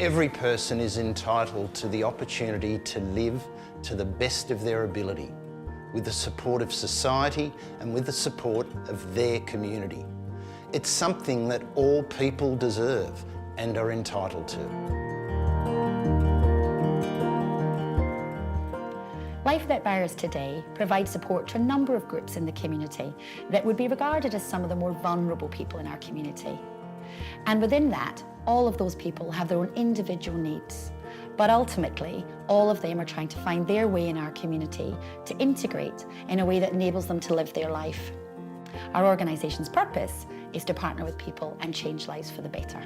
Every person is entitled to the opportunity to live to the best of their ability, with the support of society and with the support of their community. It's something that all people deserve and are entitled to. Life Without Barriers today provides support to a number of groups in the community that would be regarded as some of the more vulnerable people in our community. And within that, all of those people have their own individual needs. But ultimately, all of them are trying to find their way in our community to integrate in a way that enables them to live their life. Our organisation's purpose is to partner with people and change lives for the better.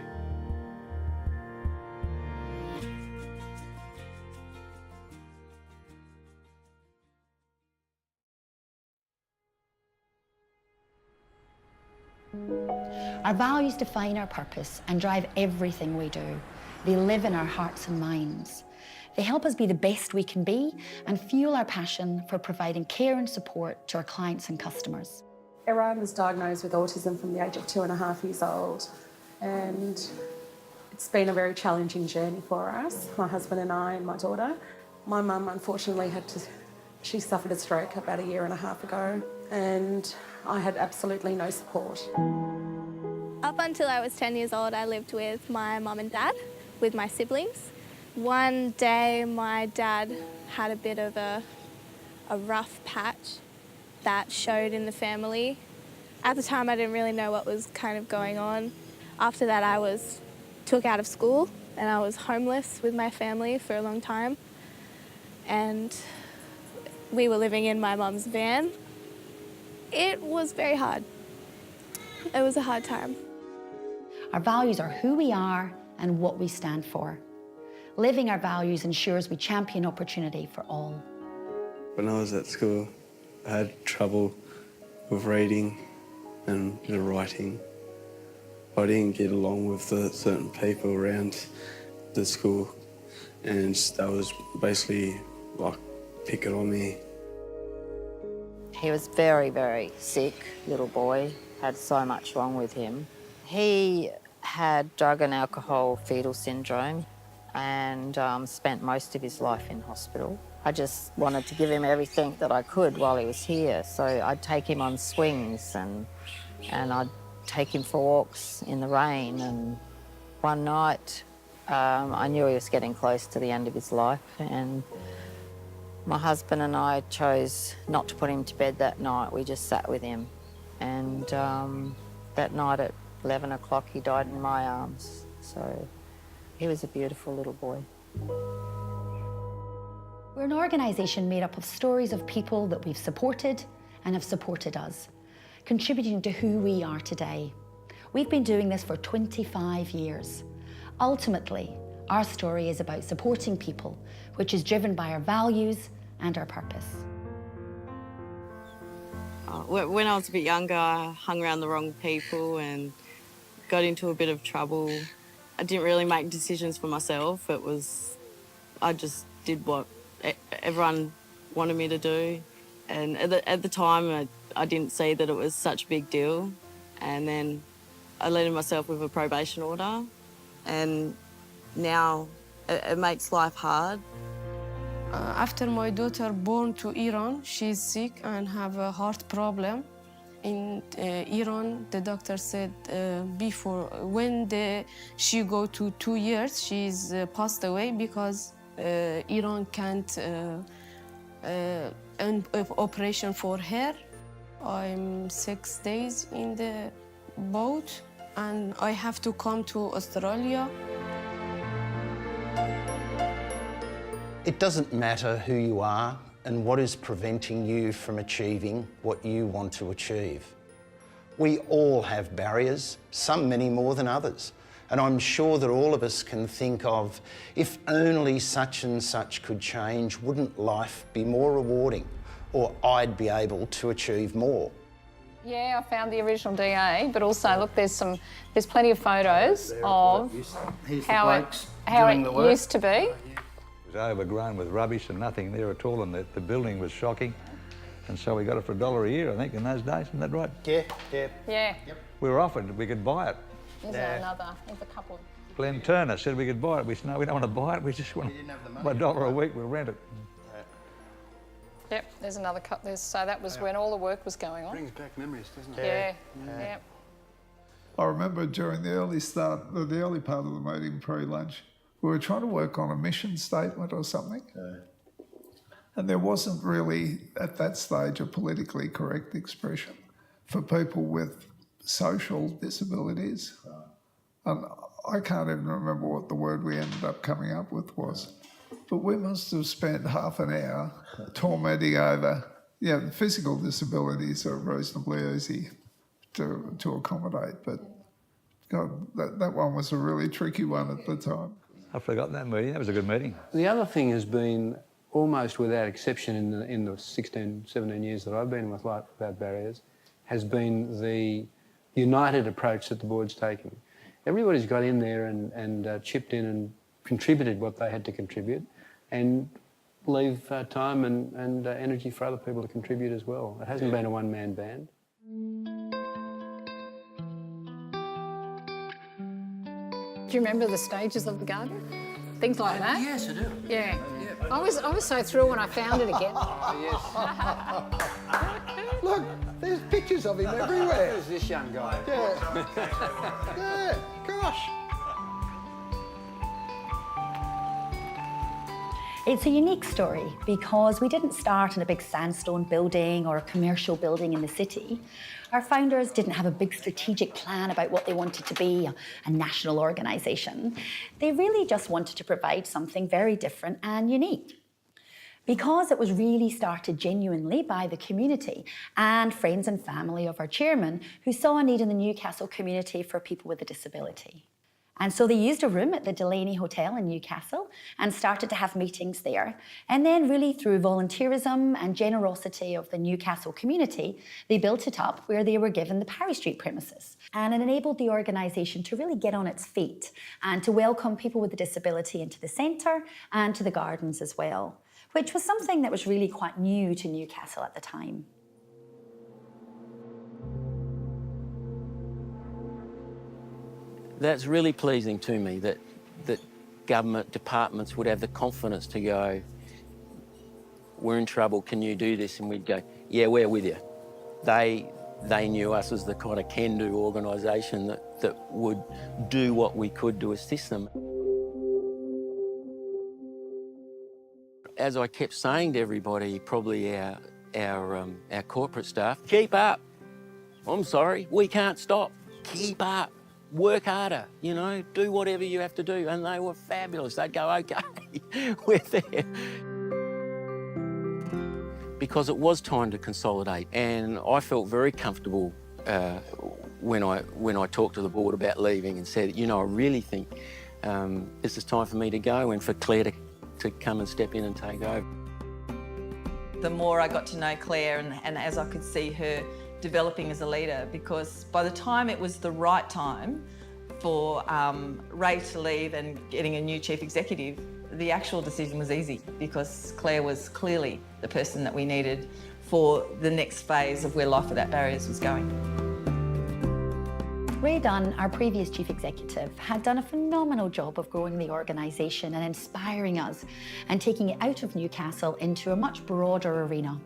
Our values define our purpose and drive everything we do. They live in our hearts and minds. They help us be the best we can be and fuel our passion for providing care and support to our clients and customers. Iran was diagnosed with autism from the age of 2.5 years old, and it's been a very challenging journey for us, my husband and I and my daughter. My mum unfortunately she suffered a stroke about 1.5 years ago, and I had absolutely no support. Up until I was 10 years old, I lived with my mum and dad, with my siblings. One day, my dad had a bit of a rough patch that showed in the family. At the time, I didn't really know what was kind of going on. After that, I was took out of school and I was homeless with my family for a long time. And we were living in my mum's van. It was very hard. It was a hard time. Our values are who we are and what we stand for. Living our values ensures we champion opportunity for all. When I was at school, I had trouble with reading and writing. I didn't get along with the certain people around the school, and that was basically like picking on me. He was very, very sick, little boy, had so much wrong with him. He had drug and alcohol fetal syndrome and spent most of his life in hospital. I just wanted to give him everything that I could while he was here. So I'd take him on swings and I'd take him for walks in the rain. And one night, I knew he was getting close to the end of his life, and my husband and I chose not to put him to bed that night. We just sat with him. And that night at 11 o'clock, he died in my arms. So he was a beautiful little boy. We're an organisation made up of stories of people that we've supported and have supported us, contributing to who we are today. We've been doing this for 25 years. Ultimately, our story is about supporting people, which is driven by our values and our purpose. When I was a bit younger, I hung around the wrong people and got into a bit of trouble. I didn't really make decisions for myself. I just did what everyone wanted me to do. And at the time, I didn't see that it was such a big deal. And then I landed myself with a probation order. And now it makes life hard. After my daughter born to Iran, she's sick and have a heart problem. In Iran, the doctor said she go to 2 years, she's passed away because Iran can't an operation for her. I'm 6 days in the boat and I have to come to Australia. It doesn't matter who you are and what is preventing you from achieving what you want to achieve. We all have barriers, some many more than others. And I'm sure that all of us can think of, if only such and such could change, wouldn't life be more rewarding? Or I'd be able to achieve more. Yeah, I found the original DA, but also, look, there's plenty of photos of how it used to be. It was overgrown with rubbish and nothing there at all, and the building was shocking. And so we got it for $1 a year, I think, in those days. Isn't that right? Yeah. Yeah. Yep. We were offered we could buy it. Is there another? There's a couple. Glenn Turner said we could buy it. We said, no, we don't want to buy it. We just want $1 a week, we'll rent it. Yep, there's another cut there. So that was when all the work was going on. Brings back memories, doesn't it? Yeah. I remember during the early part of the meeting, pre-lunch, we were trying to work on a mission statement or something. And there wasn't really, at that stage, a politically correct expression for people with social disabilities. And I can't even remember what the word we ended up coming up with was. But we must have spent half an hour tormenting over, physical disabilities are reasonably easy to accommodate, but God, that one was a really tricky one at the time. I've forgotten that meeting. That was a good meeting. The other thing has been, almost without exception in the 16, 17 years that I've been with Life Without Barriers, has been the united approach that the board's taken. Everybody's got in there and chipped in and contributed what they had to contribute, and leave time and energy for other people to contribute as well. It hasn't been a one-man band. Do you remember the stages of the garden? Things like that? Yes, I do. Yeah. I was so thrilled when I found it again. Oh, yes. Look, there's pictures of him everywhere. Who's this young guy? Yeah. Yeah, gosh. It's a unique story because we didn't start in a big sandstone building or a commercial building in the city. Our founders didn't have a big strategic plan about what they wanted to be, a national organisation. They really just wanted to provide something very different and unique. Because it was really started genuinely by the community and friends and family of our chairman who saw a need in the Newcastle community for people with a disability. And so they used a room at the Delaney Hotel in Newcastle and started to have meetings there. And then really through volunteerism and generosity of the Newcastle community, they built it up where they were given the Parry Street premises. And it enabled the organisation to really get on its feet and to welcome people with a disability into the centre and to the gardens as well, which was something that was really quite new to Newcastle at the time. That's really pleasing to me that government departments would have the confidence to go, we're in trouble, can you do this? And we'd go, yeah, we're with you. They knew us as the kind of can-do organisation that would do what we could to assist them. As I kept saying to everybody, probably our corporate staff, keep up. I'm sorry, we can't stop. Keep up. Work harder, do whatever you have to do. And they were fabulous. They'd go, okay, we're there. Because it was time to consolidate, and I felt very comfortable when I talked to the board about leaving and said, I really think this is time for me to go and for Claire to come and step in and take over. The more I got to know Claire and as I could see her developing as a leader, because by the time it was the right time for Ray to leave and getting a new chief executive, the actual decision was easy because Claire was clearly the person that we needed for the next phase of where Life Without Barriers was going. Ray Dunn, our previous chief executive, had done a phenomenal job of growing the organisation and inspiring us and taking it out of Newcastle into a much broader arena.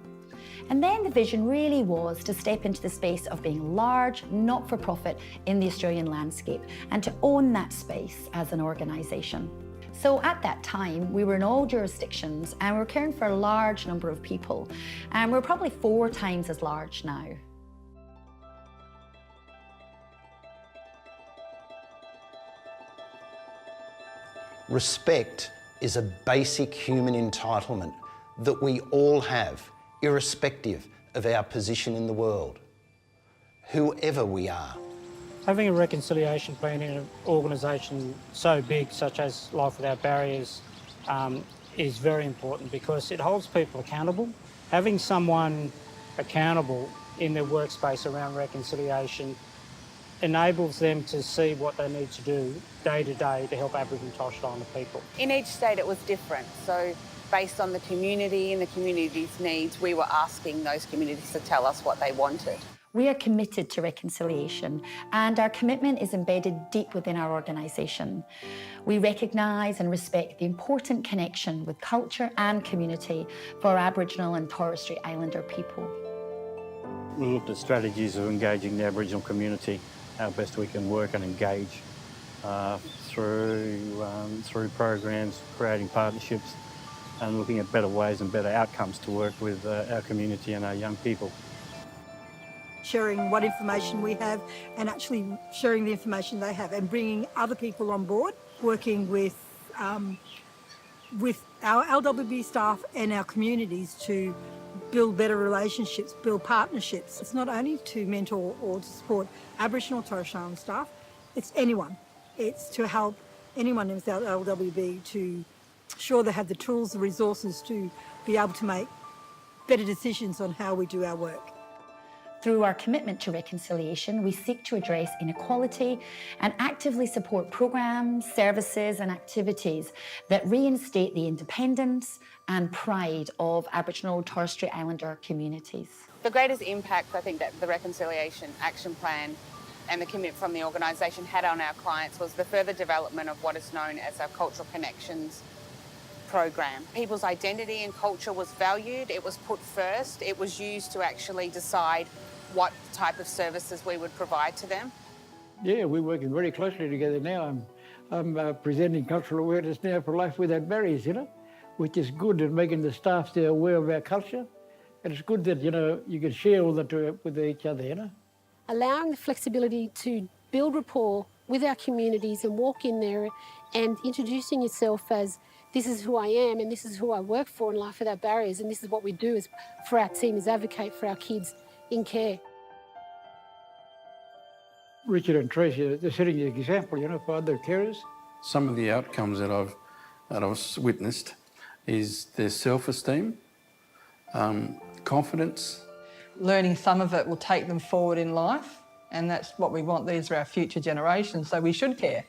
And then the vision really was to step into the space of being large, not-for-profit in the Australian landscape and to own that space as an organisation. So at that time, we were in all jurisdictions and we were caring for a large number of people. And we're probably 4 times as large now. Respect is a basic human entitlement that we all have, irrespective of our position in the world, whoever we are. Having a reconciliation plan in an organisation so big, such as Life Without Barriers, is very important because it holds people accountable. Having someone accountable in their workspace around reconciliation enables them to see what they need to do day to day to help Aboriginal and Torres Strait Islander people. In each state it was different, so based on the community and the community's needs, we were asking those communities to tell us what they wanted. We are committed to reconciliation, and our commitment is embedded deep within our organisation. We recognise and respect the important connection with culture and community for Aboriginal and Torres Strait Islander people. We looked at strategies of engaging the Aboriginal community, how best we can work and engage through programs, creating partnerships and looking at better ways and better outcomes to work with our community and our young people. Sharing what information we have and actually sharing the information they have and bringing other people on board, working with our LWB staff and our communities to build better relationships, build partnerships. It's not only to mentor or to support Aboriginal Torres Strait Islander staff, it's anyone. It's to help anyone without LWB to ensure they have the tools, the resources to be able to make better decisions on how we do our work. Through our commitment to reconciliation, we seek to address inequality and actively support programs, services and activities that reinstate the independence and pride of Aboriginal Torres Strait Islander communities. The greatest impact I think that the Reconciliation Action Plan and the commitment from the organisation had on our clients was the further development of what is known as our Cultural Connections program. People's identity and culture was valued, it was put first, it was used to actually decide what type of services we would provide to them. Yeah, we're working very closely together now. I'm presenting cultural awareness now for Life Without Barriers, which is good at making the staff stay aware of our culture. And it's good that, you can share all that with each other, Allowing the flexibility to build rapport with our communities and walk in there and introducing yourself as this is who I am and this is who I work for in Life Without Barriers, and this is what we do for our team is advocate for our kids in care. Richard and Tracy, they're setting the example, for other carers. Some of the outcomes that I've witnessed is their self-esteem, confidence. Learning some of it will take them forward in life, and that's what we want. These are our future generations, so we should care.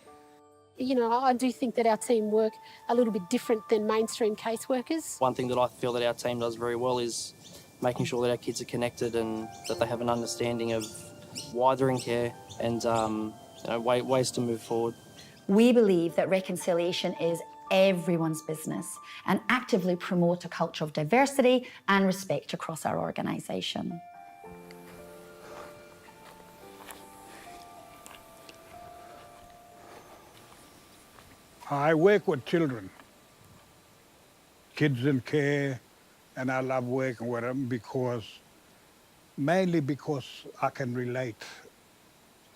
I do think that our team work a little bit different than mainstream caseworkers. One thing that I feel that our team does very well is making sure that our kids are connected and that they have an understanding of why they're in care and ways to move forward. We believe that reconciliation is everyone's business and actively promote a culture of diversity and respect across our organisation. I work with children, kids in care, and I love working with them mainly because I can relate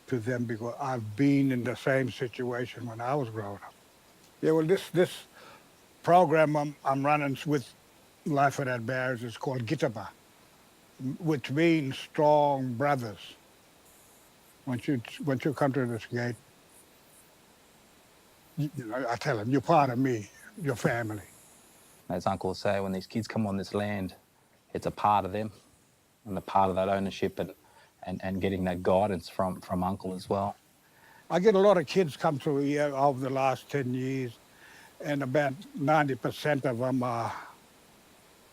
to them because I've been in the same situation when I was growing up. Yeah, well, this program I'm running with Life Without Barriers is called Gitaba, which means strong brothers. Once you come to this gate, I tell them, you're part of me, your family. As Uncle will say, when these kids come on this land, it's a part of them and a part of that ownership and getting that guidance from Uncle as well. I get a lot of kids come through here over the last 10 years, and about 90% of them are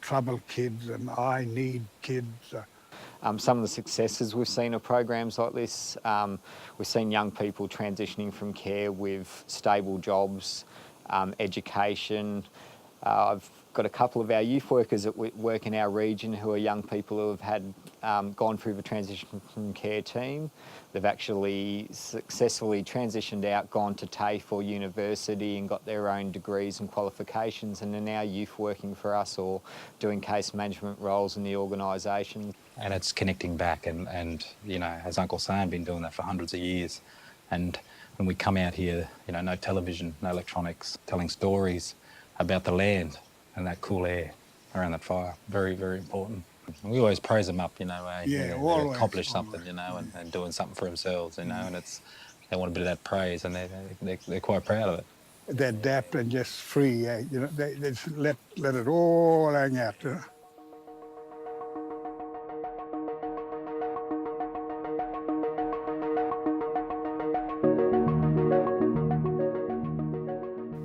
troubled kids and I need kids. Some of the successes we've seen of programs like this, we've seen young people transitioning from care with stable jobs, education. I've got a couple of our youth workers that work in our region who are young people who have had gone through the transition from care team. They've actually successfully transitioned out, gone to TAFE or university and got their own degrees and qualifications, and are now youth working for us or doing case management roles in the organisation. And it's connecting back and as Uncle's saying, been doing that for hundreds of years. And when we come out here, no television, no electronics, telling stories about the land and that cool air around that fire. Very, very important. We always praise them up, they accomplish something, and doing something for themselves, and they want a bit of that praise, and they're quite proud of it. They're adapt and just free, they just let it all hang out.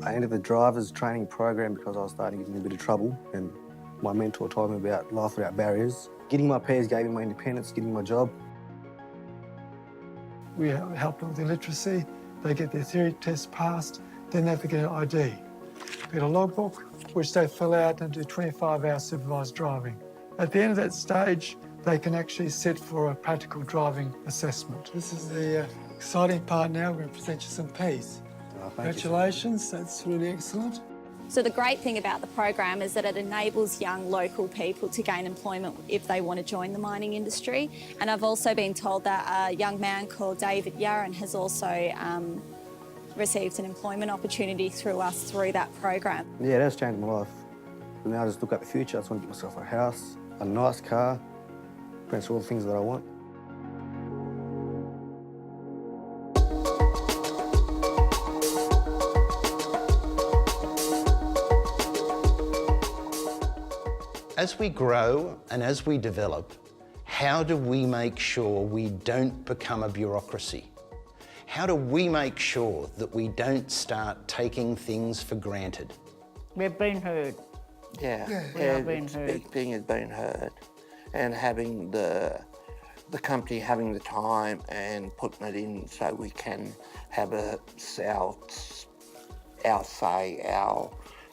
I entered the driver's training program because I was starting to get in a bit of trouble, and my mentor told me about Life Without Barriers. Getting my pairs gave me my independence, getting my job. We help them with their literacy, they get their theory tests passed, then they have to get an ID. They get a logbook, which they fill out and do 25-hour supervised driving. At the end of that stage, they can actually sit for a practical driving assessment. This is the exciting part now. We're going to present you some Ps. Congratulations, that's really excellent. So the great thing about the program is that it enables young local people to gain employment if they want to join the mining industry. And I've also been told that a young man called David Yaron has also received an employment opportunity through us through that program. Yeah, that's changed my life. And now I just look at the future. I just want to get myself a house, a nice car, pretty much all the things that I want. As we grow and as we develop, how do we make sure we don't become a bureaucracy? How do we make sure that we don't start taking things for granted? We've been heard. Yeah, We have been heard. Big thing has been heard, and having the company having the time and putting it in so we can have our say,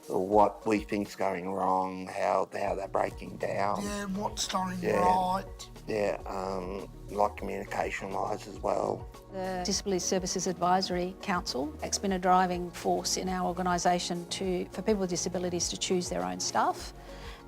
what we think's going wrong, how they're breaking down. Yeah, what's going Yeah. right. Yeah, like communication-wise as well. The Disability Services Advisory Council has been a driving force in our organisation for people with disabilities to choose their own staff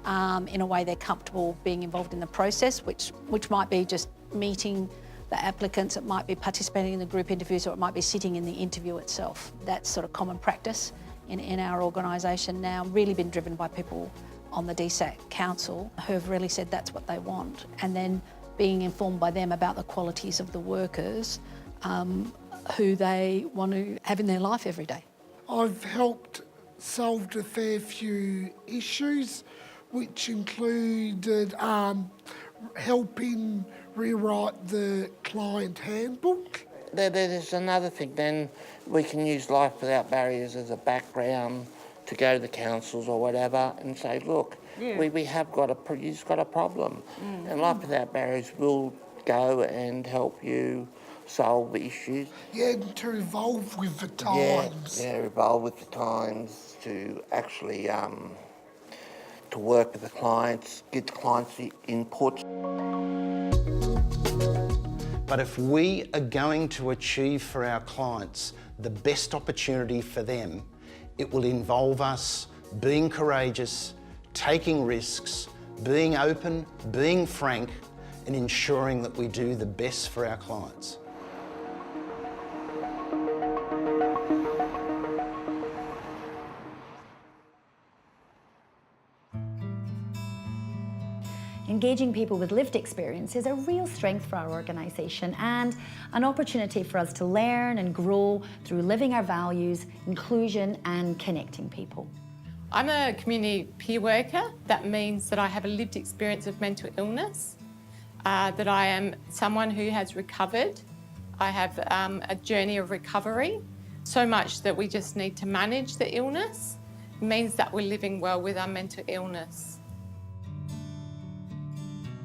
in a way they're comfortable being involved in the process, which might be just meeting the applicants, it might be participating in the group interviews, or it might be sitting in the interview itself. That's sort of common practice in our organisation now, really been driven by people on the DSAC Council who have really said that's what they want, and then being informed by them about the qualities of the workers who they want to have in their life every day. I've helped solve a fair few issues, which included helping rewrite the client handbook. There's another thing then, we can use Life Without Barriers as a background to go to the councils or whatever and say, look, Yeah. we have got you've got a problem. And Life Without Barriers will go and help you solve issues. Yeah, and to evolve with the times. Yeah, evolve with the times, to actually to work with the clients, get the clients' input. But if we are going to achieve for our clients the best opportunity for them, it will involve us being courageous, taking risks, being open, being frank, and ensuring that we do the best for our clients. Engaging people with lived experience is a real strength for our organisation and an opportunity for us to learn and grow through living our values, inclusion and connecting people. I'm a community peer worker. That means that I have a lived experience of mental illness, that I am someone who has recovered. I have a journey of recovery, so much that we just need to manage the illness. It means that we're living well with our mental illness.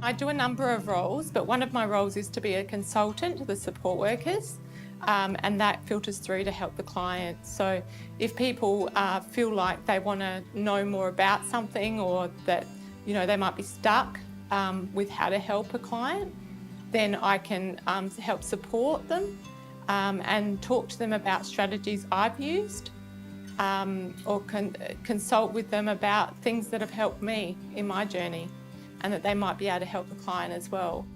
I do a number of roles, but one of my roles is to be a consultant to the support workers, and that filters through to help the clients. So if people feel like they want to know more about something, or that they might be stuck with how to help a client, then I can help support them and talk to them about strategies I've used, or consult with them about things that have helped me in my journey, and that they might be able to help the client as well.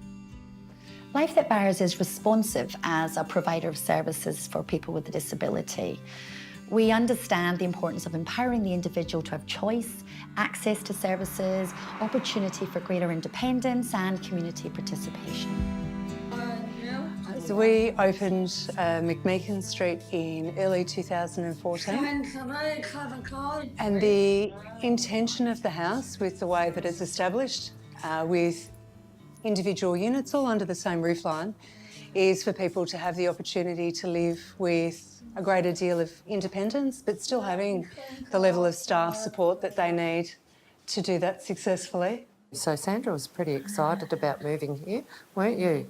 Life That Barriers is responsive as a provider of services for people with a disability. We understand the importance of empowering the individual to have choice, access to services, opportunity for greater independence and community participation. So we opened McMeekin Street in early 2014. And the intention of the house, with the way that it's established, with individual units all under the same roofline, is for people to have the opportunity to live with a greater deal of independence, but still having the level of staff support that they need to do that successfully. So Sandra was pretty excited about moving here, weren't you?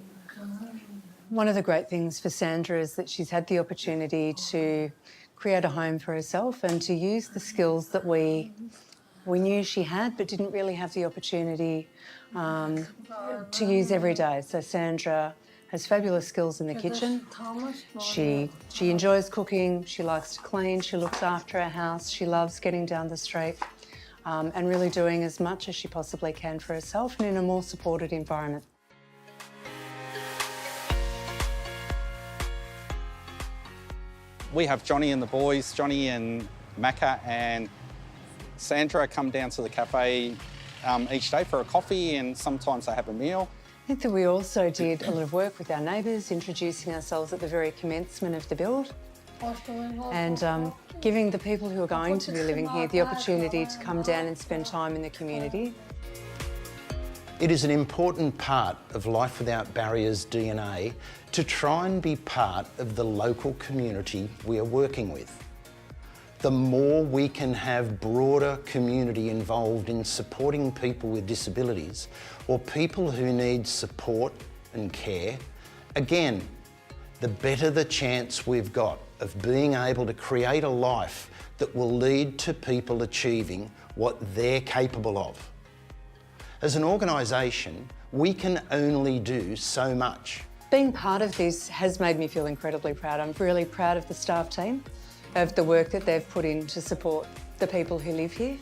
One of the great things for Sandra is that she's had the opportunity to create a home for herself and to use the skills that we knew she had but didn't really have the opportunity to use every day. So Sandra has fabulous skills in the kitchen. She enjoys cooking, she likes to clean, she looks after her house, she loves getting down the street and really doing as much as she possibly can for herself and in a more supported environment. We have Johnny and the boys, Johnny and Macca and Sandra come down to the cafe each day for a coffee, and sometimes they have a meal. I think that we also did a lot of work with our neighbours, introducing ourselves at the very commencement of the build and giving the people who are going to be living here the opportunity to come down and spend time in the community. It is an important part of Life Without Barriers DNA to try and be part of the local community we are working with. The more we can have broader community involved in supporting people with disabilities or people who need support and care, again, the better the chance we've got of being able to create a life that will lead to people achieving what they're capable of. As an organisation, we can only do so much. Being part of this has made me feel incredibly proud. I'm really proud of the staff team, of the work that they've put in to support the people who live here.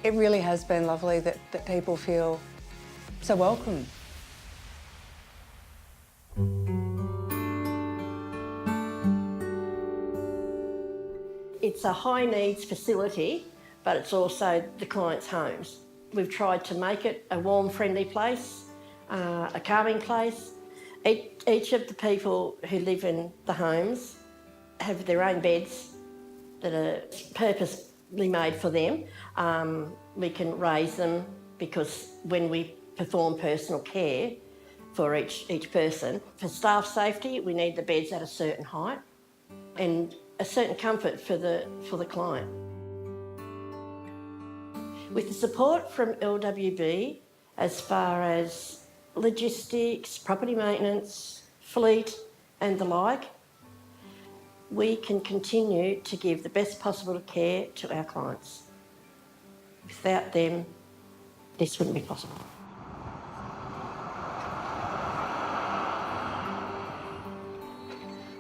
It really has been lovely that people feel so welcome. It's a high needs facility, but it's also the clients' homes. We've tried to make it a warm, friendly place, a calming place. Each of the people who live in the homes have their own beds that are purposely made for them. We can raise them because when we perform personal care for each person, for staff safety, we need the beds at a certain height and a certain comfort for the client. With the support from LWB as far as logistics, property maintenance, fleet and the like, we can continue to give the best possible care to our clients. Without them, this wouldn't be possible.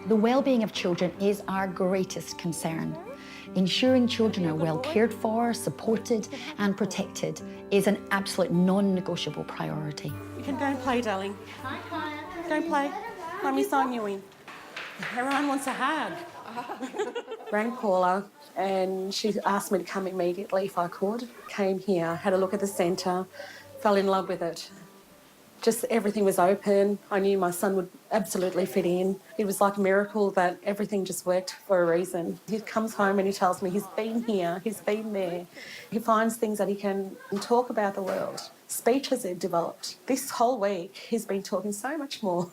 The well-being of children is our greatest concern. Ensuring children are well cared for, supported and protected is an absolute non-negotiable priority. You can go and play, darling. Go and play. Let me sign you in. Everyone wants a hug. Rang Paula and she asked me to come immediately if I could. Came here, had a look at the centre, fell in love with it. Just everything was open. I knew my son would absolutely fit in. It was like a miracle that everything just worked for a reason. He comes home and he tells me he's been here, he's been there. He finds things that he can talk about the world. Speech has developed. This whole week he's been talking so much more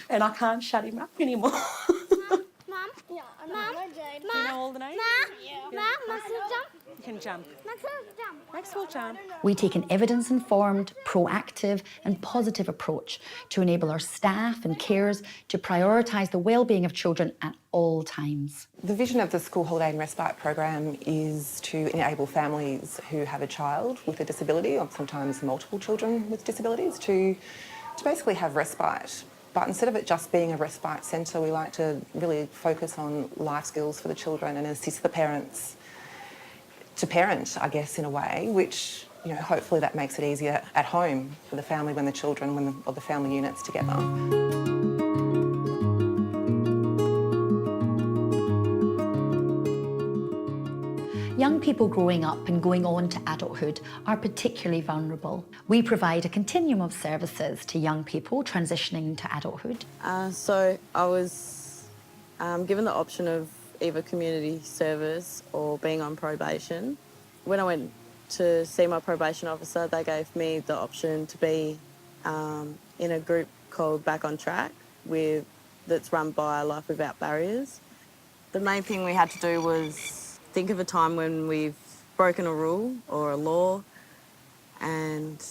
and I can't shut him up anymore. Mom, yeah, Mom, Do you know all the names? Mom, jump. You can jump. Max will jump. We take an evidence-informed, proactive and positive approach to enable our staff and carers to prioritise the well-being of children at all times. The vision of the School Holiday and Respite program is to enable families who have a child with a disability, or sometimes multiple children with disabilities, to basically have respite. But instead of it just being a respite centre, we like to really focus on life skills for the children and assist the parents to parent, I guess, in a way, which, you know, hopefully that makes it easier at home for the family when the children, or the family units together. Young people growing up and going on to adulthood are particularly vulnerable. We provide a continuum of services to young people transitioning to adulthood. So I was given the option of either community service or being on probation. When I went to see my probation officer, they gave me the option to be in a group called Back on Track that's run by Life Without Barriers. The main thing we had to do was think of a time when we've broken a rule or a law and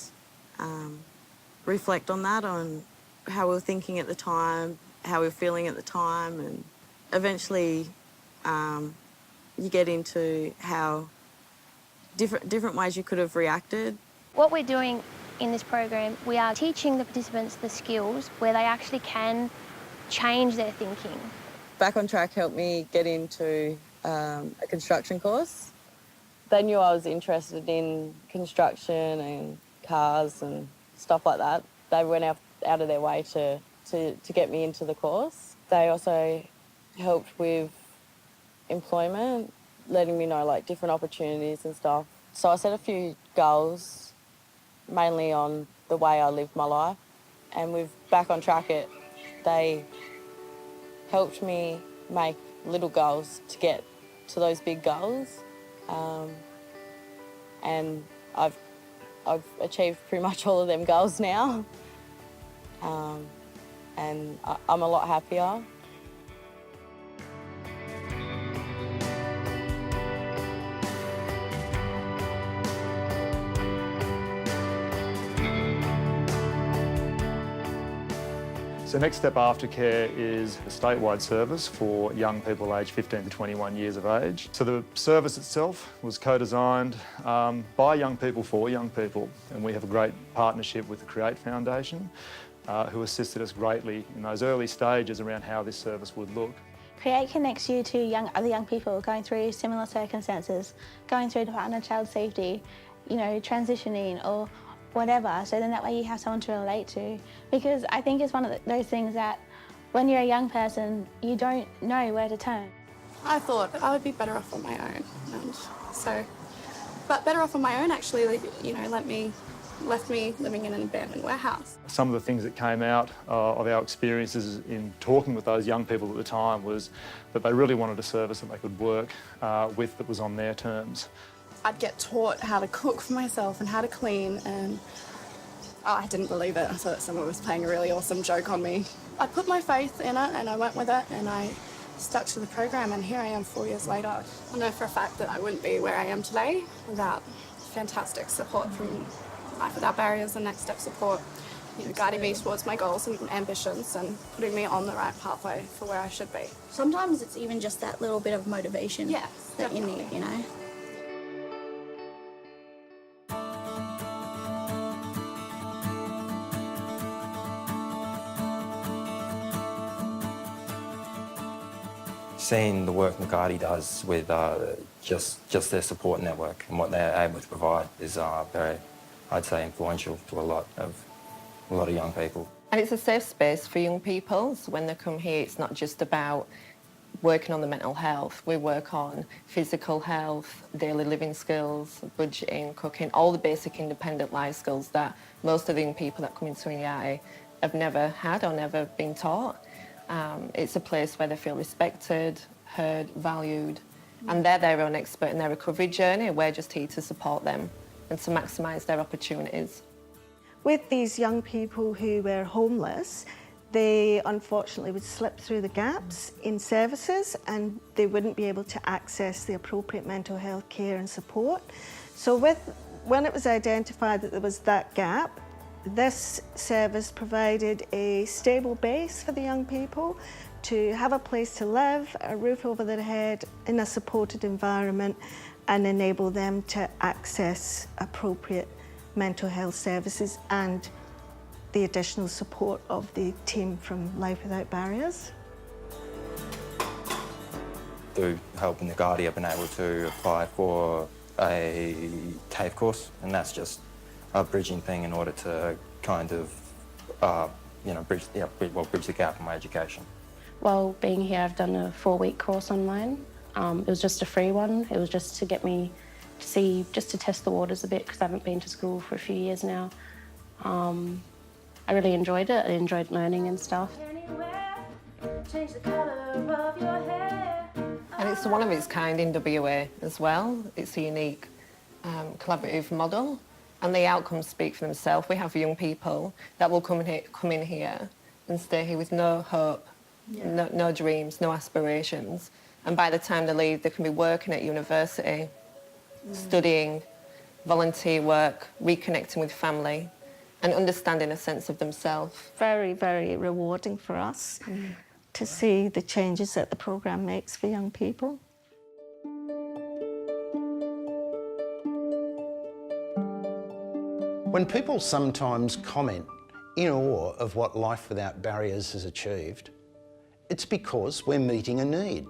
reflect on that, on how we were thinking at the time, how we were feeling at the time, and eventually you get into how different ways you could have reacted. What we're doing in this program, we are teaching the participants the skills where they actually can change their thinking. Back on Track helped me get into a construction course. They knew I was interested in construction and cars and stuff like that. They went out of their way to get me into the course. They also helped with employment, letting me know like different opportunities and stuff. So I set a few goals, mainly on the way I lived my life. And with Back on Track they helped me make little goals to get to those big goals. And I've achieved pretty much all of them goals now. And I'm a lot happier. So Next Step Aftercare is a statewide service for young people aged 15 to 21 years of age. So the service itself was co-designed by young people for young people, and we have a great partnership with the Create Foundation, who assisted us greatly in those early stages around how this service would look. Create connects you to other young people going through similar circumstances, going through Department of Child Safety, you know, transitioning or whatever, so then that way you have someone to relate to. Because I think it's one of those things that when you're a young person, you don't know where to turn. I thought I would be better off on my own, but better off on my own actually, you know, left me living in an abandoned warehouse. Some of the things that came out of our experiences in talking with those young people at the time was that they really wanted a service that they could work with that was on their terms. I'd get taught how to cook for myself and how to clean, and I didn't believe it. I thought someone was playing a really awesome joke on me. I put my faith in it and I went with it and I stuck to the program, and here I am 4 years later. I know for a fact that I wouldn't be where I am today without fantastic support from Life Without Barriers and Next Step support, you know, guiding me towards my goals and ambitions and putting me on the right pathway for where I should be. Sometimes it's even just that little bit of motivation that you need, you know. Seeing the work Nagati does with just their support network and what they're able to provide is very, I'd say, influential to a lot of young people. And it's a safe space for young people. So when they come here, it's not just about working on the mental health. We work on physical health, daily living skills, budgeting, cooking, all the basic independent life skills that most of the young people that come into Innovate have never had or never been taught. It's a place where they feel respected, heard, valued, and they're their own expert in their recovery journey. We're just here to support them and to maximise their opportunities. With these young people who were homeless, they unfortunately would slip through the gaps in services and they wouldn't be able to access the appropriate mental health care and support. So when it was identified that there was that gap, this service provided a stable base for the young people to have a place to live, a roof over their head, in a supported environment, and enable them to access appropriate mental health services and the additional support of the team from Life Without Barriers. Through helping Nagati, I've been able to apply for a TAFE course, and that's just a bridging thing in order to kind of, bridge the gap in my education. While being here, I've done a 4-week course online. It was just a free one. It was just to get me to see, just to test the waters a bit, because I haven't been to school for a few years now. I really enjoyed it. I enjoyed learning and stuff. And it's one of its kind in WA as well. It's a unique collaborative model, and the outcomes speak for themselves. We have young people that will come in here and stay here with no hope, no dreams, no aspirations. And by the time they leave, they can be working at university, studying, volunteer work, reconnecting with family, and understanding a sense of themselves. Very, very rewarding for us to see the changes that the programme makes for young people. When people sometimes comment in awe of what Life Without Barriers has achieved, it's because we're meeting a need.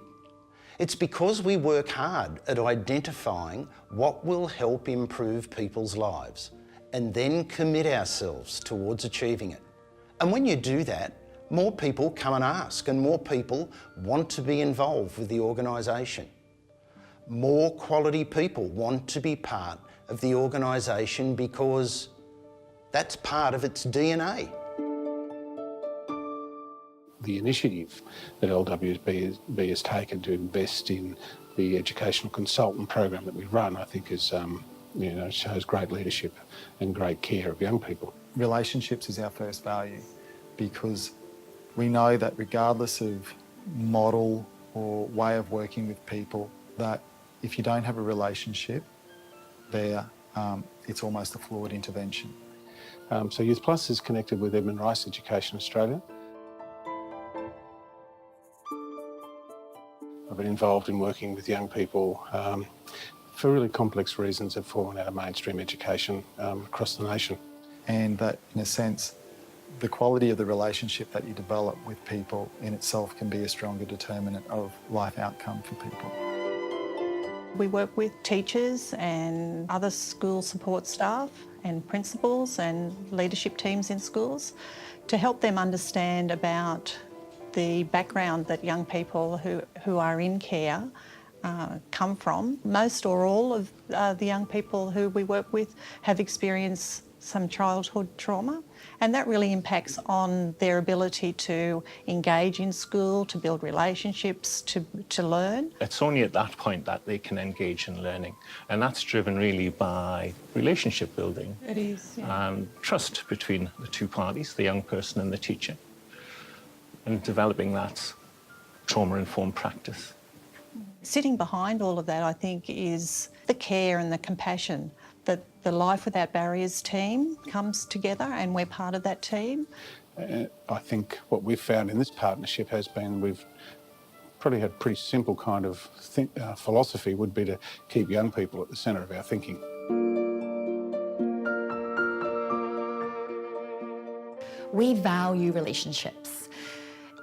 It's because we work hard at identifying what will help improve people's lives and then commit ourselves towards achieving it. And when you do that, more people come and ask, and more people want to be involved with the organisation. More quality people want to be part of the organisation because that's part of its DNA. The initiative that LWB has taken to invest in the educational consultant program that we run, I think is, shows great leadership and great care of young people. Relationships is our first value, because we know that regardless of model or way of working with people, that if you don't have a relationship there, it's almost a flawed intervention. So Youth Plus is connected with Edmund Rice Education Australia. I've been involved in working with young people for really complex reasons have fallen out of mainstream education across the nation. And that, in a sense, the quality of the relationship that you develop with people in itself can be a stronger determinant of life outcome for people. We work with teachers and other school support staff and principals and leadership teams in schools to help them understand about the background that young people who are in care come from. Most or all of the young people who we work with have experienced some childhood trauma, and that really impacts on their ability to engage in school, to build relationships, to learn. It's only at that point that they can engage in learning, and that's driven really by relationship building. It is, yeah. And trust between the two parties, the young person and the teacher, and developing that trauma-informed practice. Sitting behind all of that, I think, is the care and the compassion that the Life Without Barriers team comes together, and we're part of that team. I think what we've found in this partnership has been we've probably had a pretty simple kind of philosophy would be to keep young people at the centre of our thinking. We value relationships.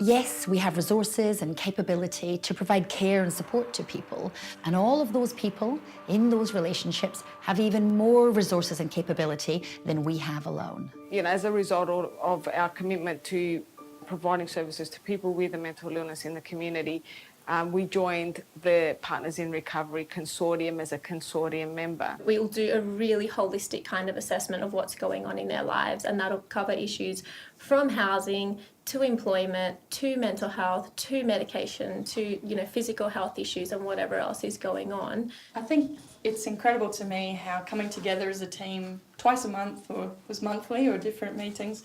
Yes, we have resources and capability to provide care and support to people, and all of those people in those relationships have even more resources and capability than we have alone. As a result of our commitment to providing services to people with a mental illness in the community, we joined the Partners in Recovery Consortium as a consortium member. We will do a really holistic kind of assessment of what's going on in their lives, and that'll cover issues from housing to employment, to mental health, to medication, to physical health issues and whatever else is going on. I think it's incredible to me how coming together as a team twice a month, or was monthly, or different meetings,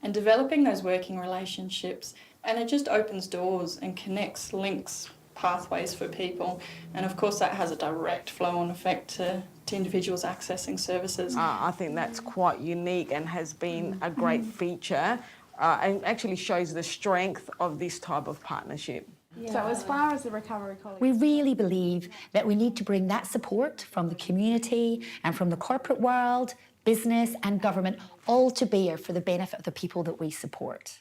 and developing those working relationships, and it just opens doors and connects, links, pathways for people, and of course that has a direct flow-on effect to individuals accessing services. I think that's quite unique and has been a great feature and actually shows the strength of this type of partnership. Yeah. So as far as the recovery college... We really believe that we need to bring that support from the community and from the corporate world, business and government, all to bear for the benefit of the people that we support.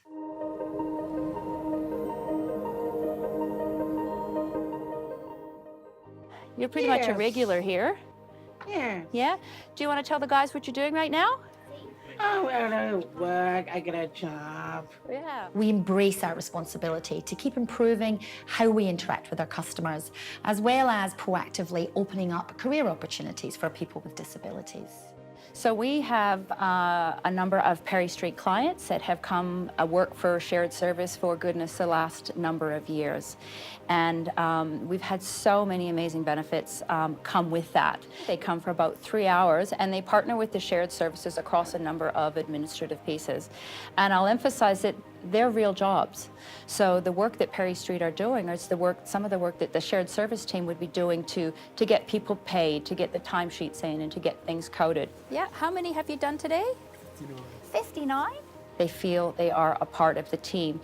You're pretty much a regular here. Yeah. Yeah? Do you want to tell the guys what you're doing right now? Oh, well, I work, I get a job. Yeah. We embrace our responsibility to keep improving how we interact with our customers, as well as proactively opening up career opportunities for people with disabilities. So we have a number of Perry Street clients that have come work for shared service for goodness the last number of years. And we've had so many amazing benefits come with that. They come for about 3 hours and they partner with the shared services across a number of administrative pieces. And I'll emphasize that they're real jobs. So the work that Perry Street are doing is some of the work that the shared service team would be doing to get people paid, to get the timesheets in and to get things coded. Yeah, how many have you done today? 59. They feel they are a part of the team.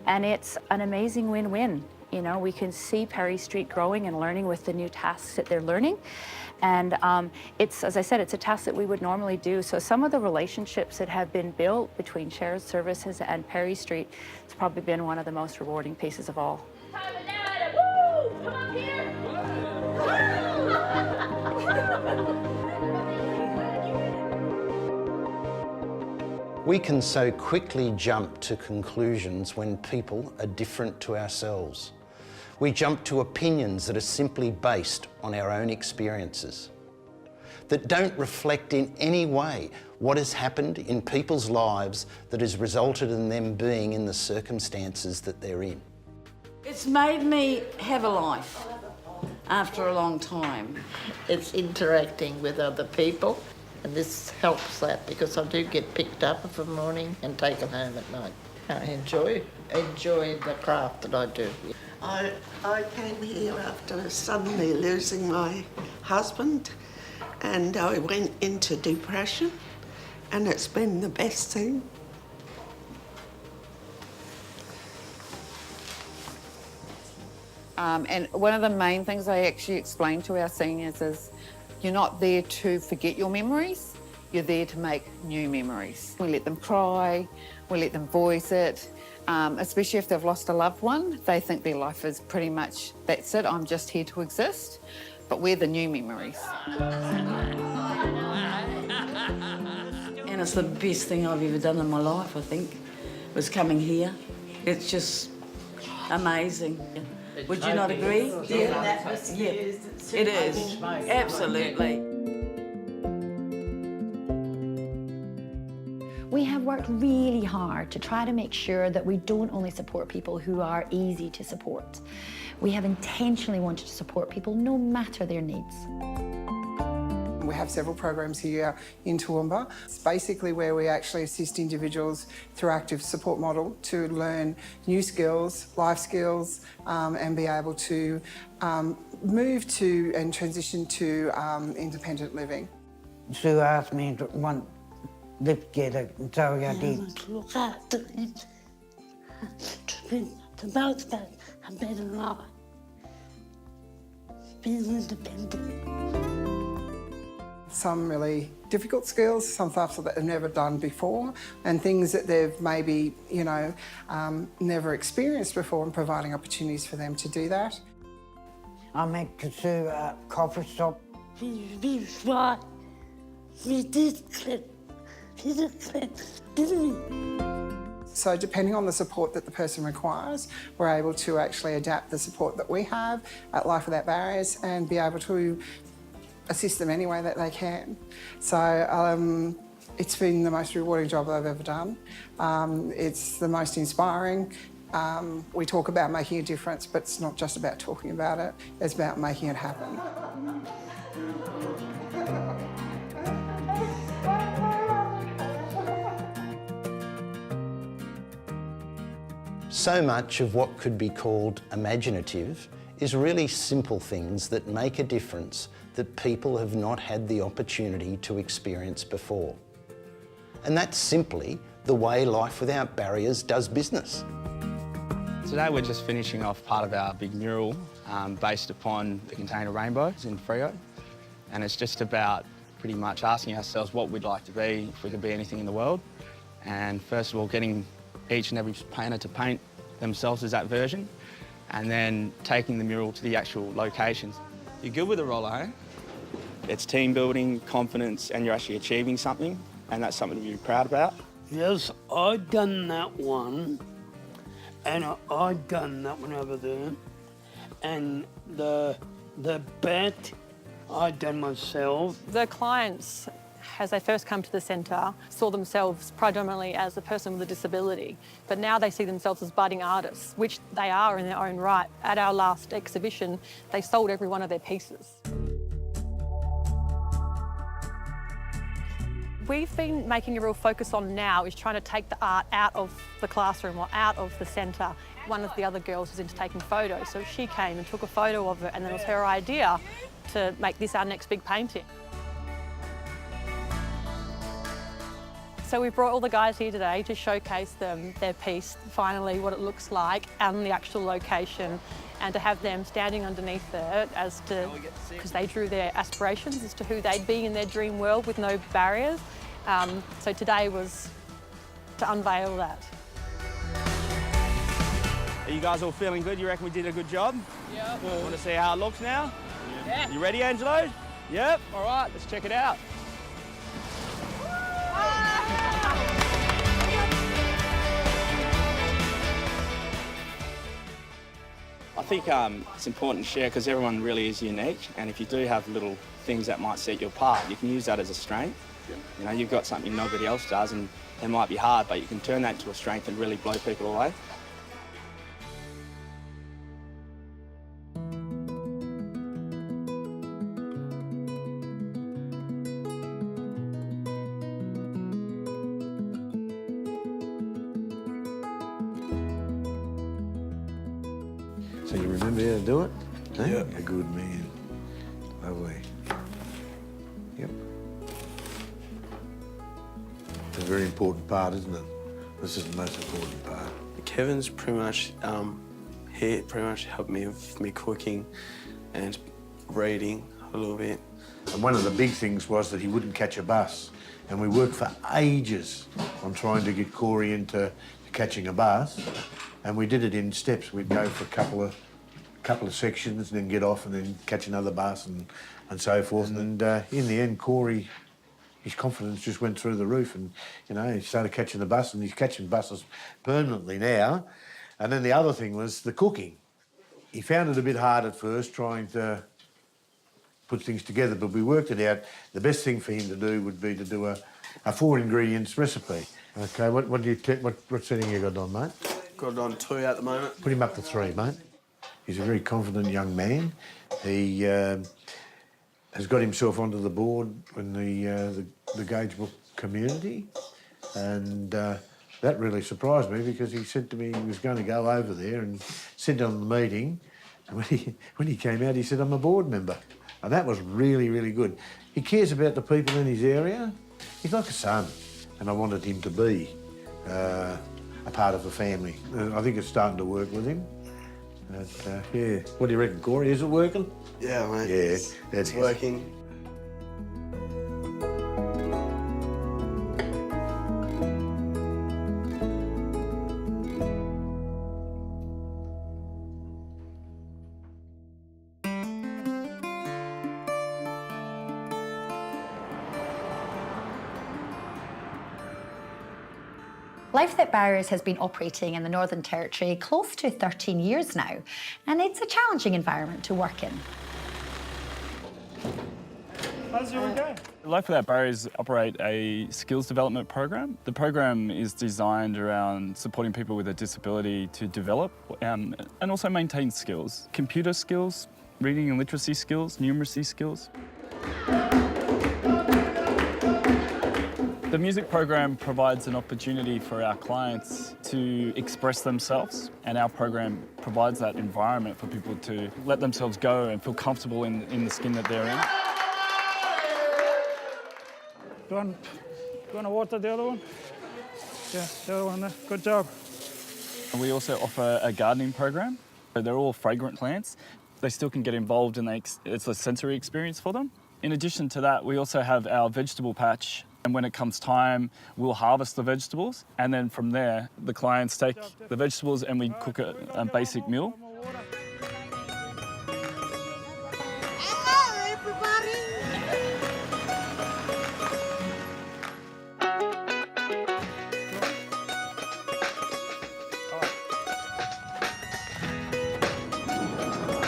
And it's an amazing win-win. You know, we can see Perry Street growing and learning with the new tasks that they're learning. And it's, as I said, it's a task that we would normally do. So some of the relationships that have been built between shared services and Perry Street, it's probably been one of the most rewarding pieces of all. Woo! Come up here! We can so quickly jump to conclusions when people are different to ourselves. We jump to opinions that are simply based on our own experiences, that don't reflect in any way what has happened in people's lives that has resulted in them being in the circumstances that they're in. It's made me have a life after a long time. It's interacting with other people, and this helps that because I do get picked up of a morning and taken home at night. I enjoy the craft that I do. I came here after suddenly losing my husband, and I went into depression, and it's been the best thing. And one of the main things I actually explain to our seniors is you're not there to forget your memories, you're there to make new memories. We let them cry, we let them voice it, especially if they've lost a loved one. They think their life is pretty much, that's it, I'm just here to exist. But we're the new memories. And it's the best thing I've ever done in my life, I think, was coming here. It's just amazing. Would you not agree? Yeah, it is. Absolutely. We have worked really hard to try to make sure that we don't only support people who are easy to support. We have intentionally wanted to support people no matter their needs. We have several programs here in Toowoomba. It's basically where we actually assist individuals through active support model to learn new skills, life skills, and be able to move to and transition to independent living. Sue asked me to want live together, and so I did. To look after it, to be the most a better life, being independent. Some really difficult skills, some stuff that they've never done before, and things that they've maybe, you know, never experienced before, and providing opportunities for them to do that. I met Sue at a coffee shop. He's right. He did clip. He did clip, didn't he? So depending on the support that the person requires, we're able to actually adapt the support that we have at Life Without Barriers and be able to assist them any way that they can. So it's been the most rewarding job I've ever done. It's the most inspiring. We talk about making a difference, but it's not just about talking about it, it's about making it happen. So much of what could be called imaginative is really simple things that make a difference that people have not had the opportunity to experience before. And that's simply the way Life Without Barriers does business. Today we're just finishing off part of our big mural based upon the container rainbows in Freo. And it's just about pretty much asking ourselves what we'd like to be if we could be anything in the world. And first of all, getting each and every painter to paint themselves as that version, and then taking the mural to the actual locations. You're good with a roller, eh? It's team building, confidence, and you're actually achieving something, and that's something to be proud about. Yes, I done that one, and I done that one over there, and the bat I done myself. The clients, as they first come to the centre, saw themselves predominantly as a person with a disability, but now they see themselves as budding artists, which they are in their own right. At our last exhibition, they sold every one of their pieces. We've been making a real focus on now is trying to take the art out of the classroom or out of the centre. One of the other girls was into taking photos, so she came and took a photo of it, and then it was her idea to make this our next big painting. So we've brought all the guys here today to showcase them their piece, finally what it looks like and the actual location, and to have them standing underneath it as to, because they drew their aspirations as to who they'd be in their dream world with no barriers. So today was to unveil that. Are you guys all feeling good? You reckon we did a good job? Yeah. Want to see how it looks now? Yeah. You ready, Angelo? Yep. All right, let's check it out. I think it's important to share because everyone really is unique, and if you do have little things that might set you apart, you can use that as a strength. You know, you've got something nobody else does, and it might be hard, but you can turn that into a strength and really blow people away. So you remember how to do it? Huh? Yeah. A good man. Lovely. Yep. It's a very important part, isn't it? This is the most important part. Kevin's pretty much, he pretty much helped me with me cooking and reading a little bit. And one of the big things was that he wouldn't catch a bus. And we worked for ages on trying to get Corey into catching a bus. And we did it in steps. We'd go for a couple of sections and then get off and then catch another bus and so forth. And in the end, Corey, his confidence just went through the roof, and you know, he started catching the bus, and he's catching buses permanently now. And then the other thing was the cooking. He found it a bit hard at first trying to put things together, but we worked it out. The best thing for him to do would be to do a 4 ingredients recipe. Okay, what setting you got on, mate? Got it on 2 at the moment. Put him up to 3, mate. He's a very confident young man. He has got himself onto the board in the Gauge Book community, and that really surprised me because he said to me he was going to go over there and sit on the meeting, and when he came out he said, I'm a board member. And that was really, really good. He cares about the people in his area. He's like a son, and I wanted him to be a part of the family. I think it's starting to work with him. But, yeah. What do you reckon, Corey? Is it working? Yeah, mate. Yeah, it's working. Life Without Barriers has been operating in the Northern Territory close to 13 years now, and it's a challenging environment to work in. How's your day? Life Without Barriers operate a skills development program. The program is designed around supporting people with a disability to develop and also maintain skills. Computer skills, reading and literacy skills, numeracy skills. The music program provides an opportunity for our clients to express themselves, and our program provides that environment for people to let themselves go and feel comfortable in the skin that they're in. Do you want to water the other one? Yeah, the other one there. Good job. And we also offer a gardening program. They're all fragrant plants. They still can get involved and it's a sensory experience for them. In addition to that, we also have our vegetable patch. And when it comes time, we'll harvest the vegetables. And then from there, the clients take the vegetables and we cook a basic meal. Hello, everybody.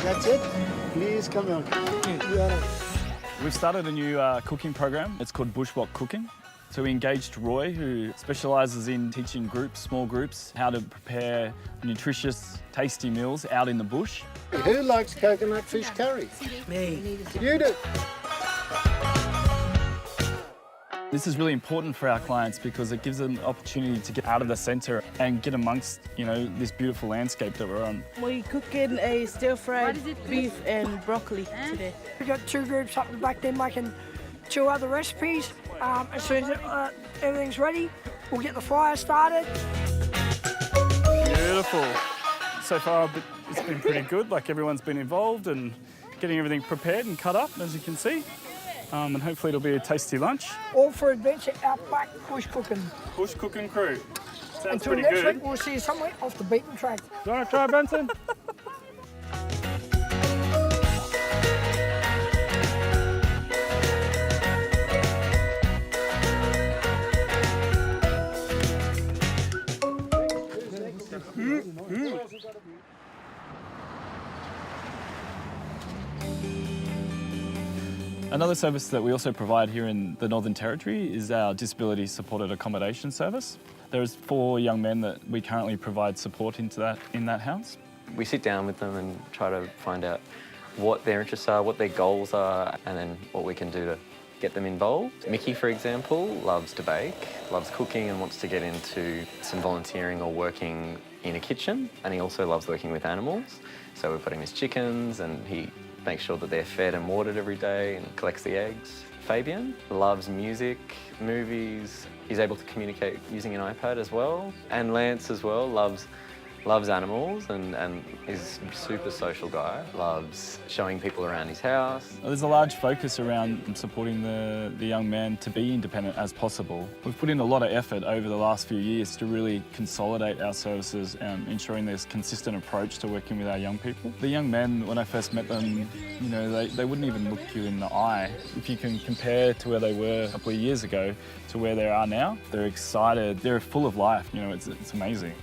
That's it. Please come on. We've started a new cooking program. It's called Bushwalk Cooking. So we engaged Roy, who specialises in teaching small groups, how to prepare nutritious, tasty meals out in the bush. Who likes coconut fish curry? Me. You do. This is really important for our clients because it gives them the opportunity to get out of the centre and get amongst, this beautiful landscape that we're on. We're cooking a stir-fried beef and broccoli today. We got 2 groups up the back there making 2 other recipes, As soon as everything's ready, we'll get the fire started. Beautiful. So far, it's been pretty good. Like, everyone's been involved and getting everything prepared and cut up, as you can see. And hopefully it'll be a tasty lunch. All for adventure out back bush cooking. Bush cooking crew. Sounds Until pretty next good. week, we'll see you somewhere off the beaten track. Do you want to try, Benson? Another service that we also provide here in the Northern Territory is our disability supported accommodation service. There's 4 young men that we currently provide support in that house. We sit down with them and try to find out what their interests are, what their goals are, and then what we can do to get them involved. Mickey, for example, loves to bake, loves cooking and wants to get into some volunteering or working in a kitchen, and he also loves working with animals. So we've got him his chickens and he makes sure that they're fed and watered every day and collects the eggs. Fabian loves music, movies. He's able to communicate using an iPad as well. And Lance as well loves animals and is a super social guy. Loves showing people around his house. There's a large focus around supporting the young man to be independent as possible. We've put in a lot of effort over the last few years to really consolidate our services and ensuring there's consistent approach to working with our young people. The young men, when I first met them, you know, they wouldn't even look you in the eye. If you can compare to where they were a couple of years ago to where they are now, they're excited, they're full of life, you know, it's amazing.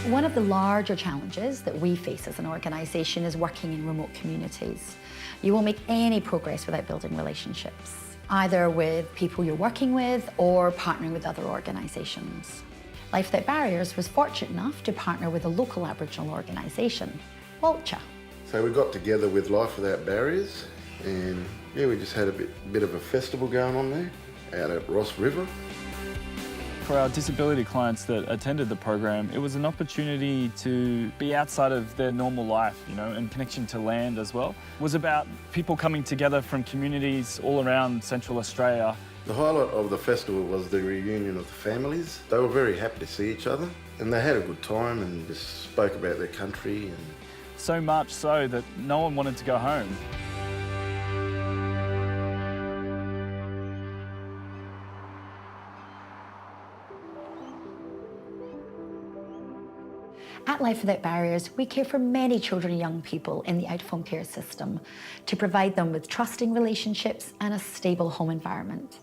One of the larger challenges that we face as an organisation is working in remote communities. You won't make any progress without building relationships, either with people you're working with or partnering with other organisations. Life Without Barriers was fortunate enough to partner with a local Aboriginal organisation, Walcha. So we got together with Life Without Barriers and yeah, we just had a bit of a festival going on there out at Ross River. For our disability clients that attended the program, it was an opportunity to be outside of their normal life, you know, and connection to land as well. It was about people coming together from communities all around Central Australia. The highlight of the festival was the reunion of the families. They were very happy to see each other and they had a good time and just spoke about their country. And so much so that no one wanted to go home. At Life Without Barriers, we care for many children and young people in the out-of-home care system to provide them with trusting relationships and a stable home environment.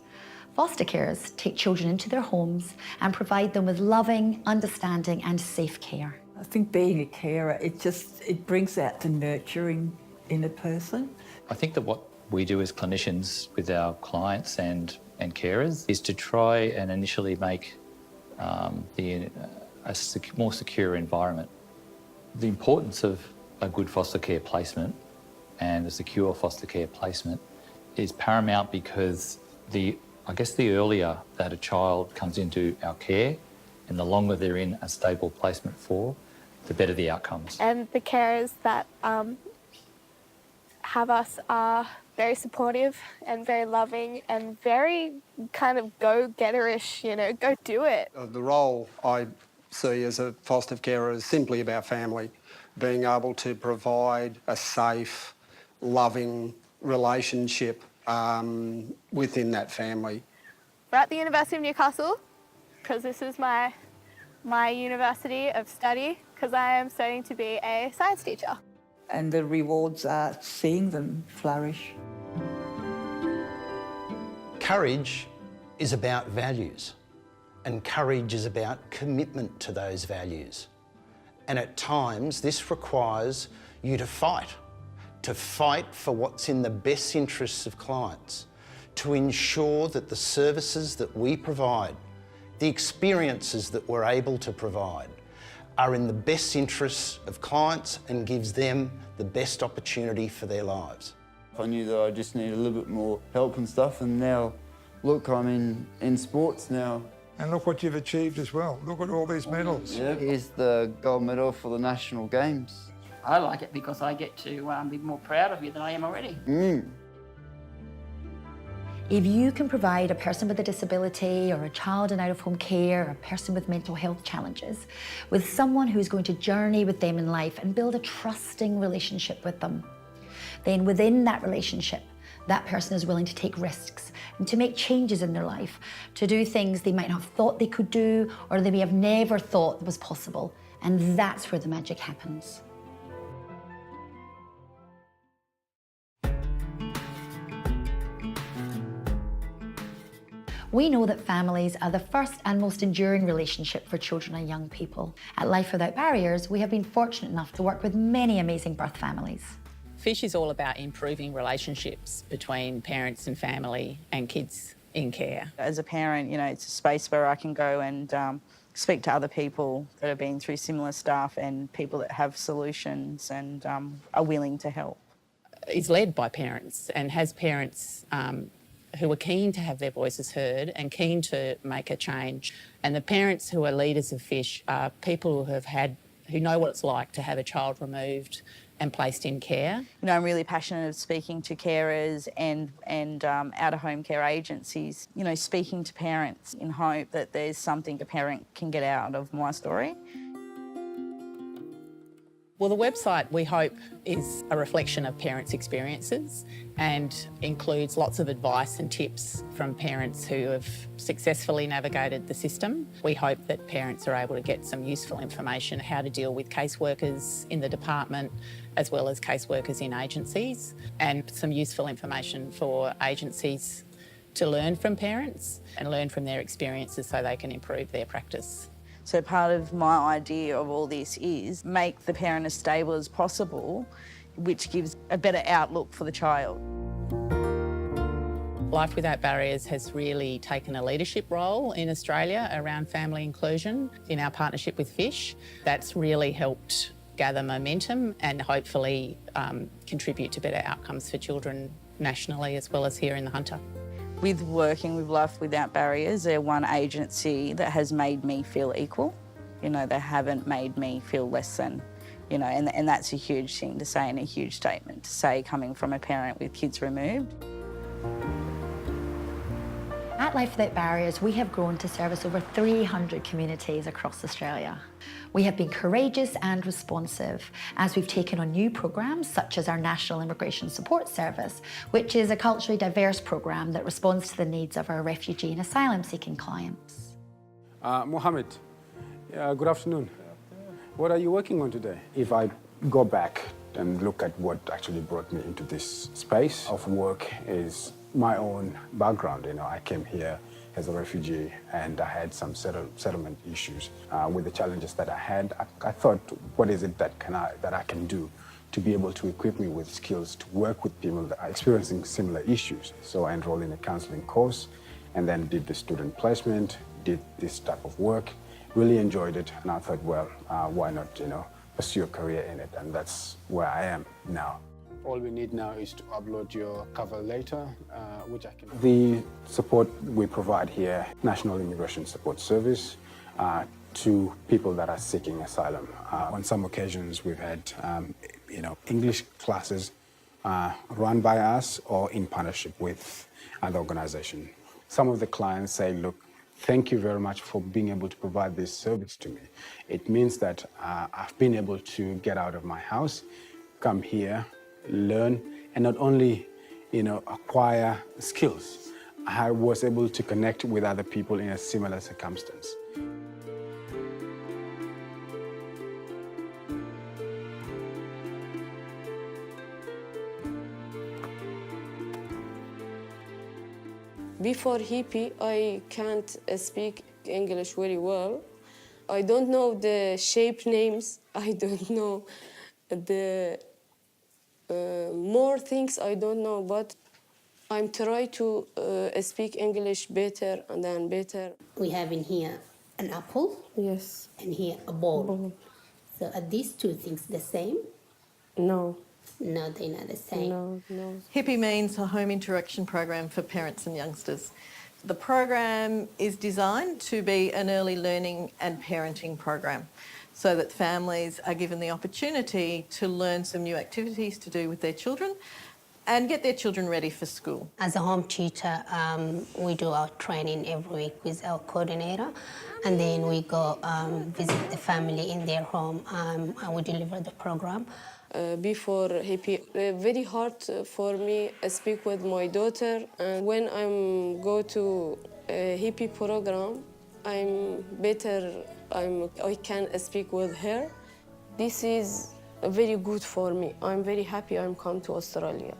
Foster carers take children into their homes and provide them with loving, understanding and safe care. I think being a carer, it brings out the nurturing in a person. I think that what we do as clinicians with our clients and carers is to try and initially make a more secure environment. The importance of a good foster care placement and a secure foster care placement is paramount because I guess the earlier that a child comes into our care and the longer they're in a stable placement for, the better the outcomes. And the carers that have us are very supportive and very loving and very kind of go-getterish, you know, go do it. The role I see as a foster carer is simply about family, being able to provide a safe, loving relationship within that family. We're at the University of Newcastle because this is my university of study because I am studying to be a science teacher. And the rewards are seeing them flourish. Courage is about values. And courage is about commitment to those values. And at times, this requires you to fight for what's in the best interests of clients, to ensure that the services that we provide, the experiences that we're able to provide, are in the best interests of clients and gives them the best opportunity for their lives. I knew that I just needed a little bit more help and stuff, and now, look, I'm in sports now. And look what you've achieved as well. Look at all these medals. Yeah, here's the gold medal for the National Games. I like it because I get to be more proud of you than I am already. If you can provide a person with a disability or a child in out-of-home care, or a person with mental health challenges, with someone who's going to journey with them in life and build a trusting relationship with them, then within that relationship, that person is willing to take risks and to make changes in their life, to do things they might not have thought they could do or they may have never thought was possible. And that's where the magic happens. We know that families are the first and most enduring relationship for children and young people. At Life Without Barriers, we have been fortunate enough to work with many amazing birth families. FISH is all about improving relationships between parents and family and kids in care. As a parent, you know, it's a space where I can go and speak to other people that have been through similar stuff and people that have solutions and are willing to help. It's led by parents and has parents who are keen to have their voices heard and keen to make a change. And the parents who are leaders of FISH are people who know what it's like to have a child removed and placed in care. You know, I'm really passionate of speaking to carers and out-of-home care agencies, you know, speaking to parents in hope that there's something a parent can get out of my story. Well, the website, we hope, is a reflection of parents' experiences and includes lots of advice and tips from parents who have successfully navigated the system. We hope that parents are able to get some useful information how to deal with caseworkers in the department as well as caseworkers in agencies, and some useful information for agencies to learn from parents and learn from their experiences so they can improve their practice. So part of my idea of all this is make the parent as stable as possible, which gives a better outlook for the child. Life Without Barriers has really taken a leadership role in Australia around family inclusion in our partnership with FISH. That's really helped gather momentum and hopefully contribute to better outcomes for children nationally as well as here in the Hunter. With working with Life Without Barriers, they're one agency that has made me feel equal. You know, they haven't made me feel less than, you know, and that's a huge thing to say and a huge statement to say coming from a parent with kids removed. At Life Without Barriers, we have grown to service over 300 communities across Australia. We have been courageous and responsive as we've taken on new programs such as our National Immigration Support Service, which is a culturally diverse program that responds to the needs of our refugee and asylum-seeking clients. Mohammed, good afternoon. What are you working on today? If I go back and look at what actually brought me into this space of work is my own background. You know, I came here as a refugee and I had some settlement issues. With the challenges that I had, I thought, what is it that I can do to be able to equip me with skills to work with people that are experiencing similar issues? So I enrolled in a counseling course and then did the student placement, did this type of work, really enjoyed it, and I thought, well, why not, you know, pursue a career in it? And that's where I am now. All we need now is to upload your cover letter, which I can... The support we provide here, National Immigration Support Service, to people that are seeking asylum. On some occasions, we've had, you know, English classes run by us or in partnership with other organizations. Some of the clients say, look, thank you very much for being able to provide this service to me. It means that I've been able to get out of my house, come here, learn, and not only, you know, acquire skills. I was able to connect with other people in a similar circumstance. Before hippie, I can't speak English very well. I don't know the shape names. I don't know the more things I don't know, but I'm trying to speak English better and then better. We have in here an apple. Yes. And here a ball. So are these two things the same? No. No, they're not the same. No. HIPPY means a home interaction program for parents and youngsters. The program is designed to be an early learning and parenting program so that families are given the opportunity to learn some new activities to do with their children and get their children ready for school. As a home tutor, we do our training every week with our coordinator, and then we go visit the family in their home and we deliver the program. Before hippie, very hard for me to speak with my daughter, and when I go to a hippie program, I'm better. I can speak with her. This is very good for me. I'm very happy I'm come to Australia.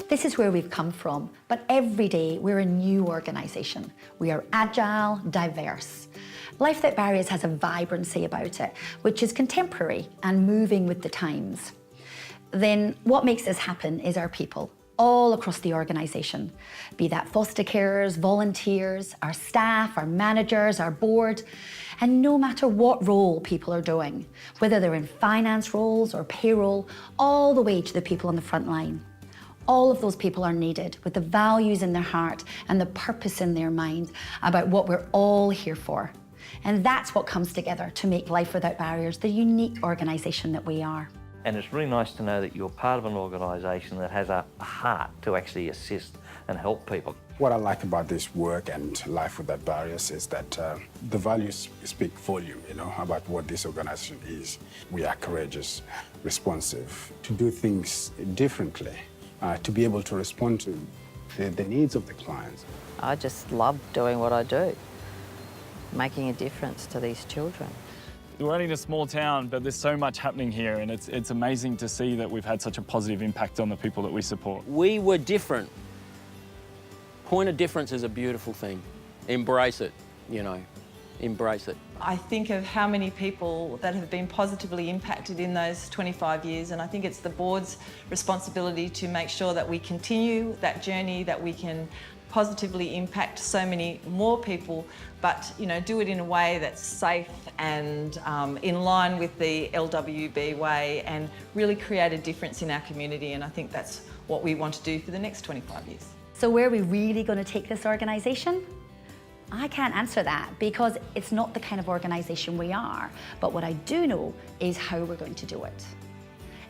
This is where we've come from, but every day we're a new organisation. We are agile, diverse. Life Without Barriers has a vibrancy about it, which is contemporary and moving with the times. Then what makes this happen is our people, all across the organisation, be that foster carers, volunteers, our staff, our managers, our board, and no matter what role people are doing, whether they're in finance roles or payroll, all the way to the people on the front line. All of those people are needed with the values in their heart and the purpose in their mind about what we're all here for. And that's what comes together to make Life Without Barriers the unique organisation that we are. And it's really nice to know that you're part of an organisation that has a heart to actually assist and help people. What I like about this work and Life Without Barriers is that the values speak volume, about what this organisation is. We are courageous, responsive, to do things differently, to be able to respond to the needs of the clients. I just love doing what I do, making a difference to these children. We're only in a small town, but there's so much happening here, and it's amazing to see that we've had such a positive impact on the people that we support. We were different. Point of difference is a beautiful thing. Embrace it, embrace it. I think of how many people that have been positively impacted in those 25 years, and I think it's the board's responsibility to make sure that we continue that journey, that we can positively impact so many more people, but do it in a way that's safe and in line with the LWB way, and really create a difference in our community. And I think that's what we want to do for the next 25 years. So where are we really going to take this organisation? I can't answer that because it's not the kind of organisation we are. But what I do know is how we're going to do it.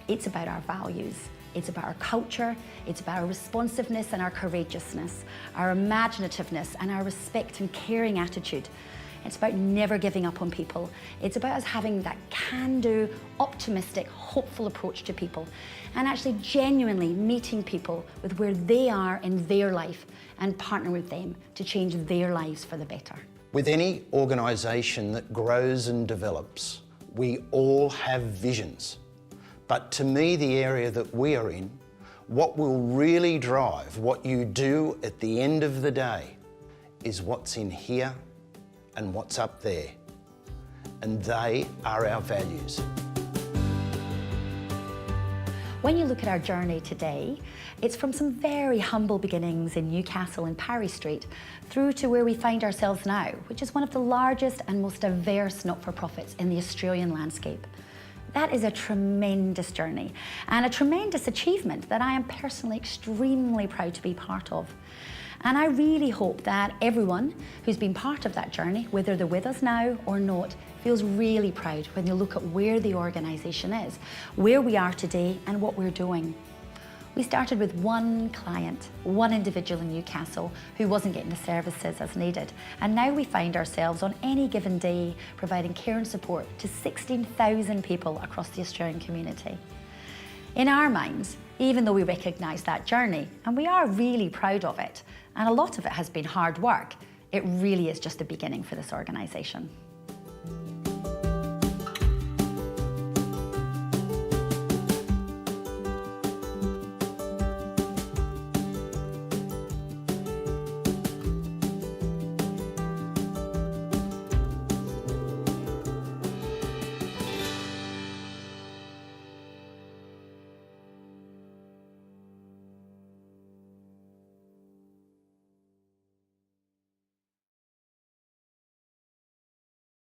It's about our values. It's about our culture, it's about our responsiveness and our courageousness, our imaginativeness and our respect and caring attitude. It's about never giving up on people. It's about us having that can-do, optimistic, hopeful approach to people and actually genuinely meeting people with where they are in their life and partner with them to change their lives for the better. With any organisation that grows and develops, we all have visions. But to me, the area that we are in, what will really drive what you do at the end of the day is what's in here and what's up there. And they are our values. When you look at our journey today, it's from some very humble beginnings in Newcastle and Parry Street through to where we find ourselves now, which is one of the largest and most diverse not-for-profits in the Australian landscape. That is a tremendous journey and a tremendous achievement that I am personally extremely proud to be part of. And I really hope that everyone who's been part of that journey, whether they're with us now or not, feels really proud when they look at where the organisation is, where we are today and what we're doing. We started with one client, one individual in Newcastle who wasn't getting the services as needed. And now we find ourselves on any given day providing care and support to 16,000 people across the Australian community. In our minds, even though we recognise that journey, and we are really proud of it, and a lot of it has been hard work, it really is just the beginning for this organisation.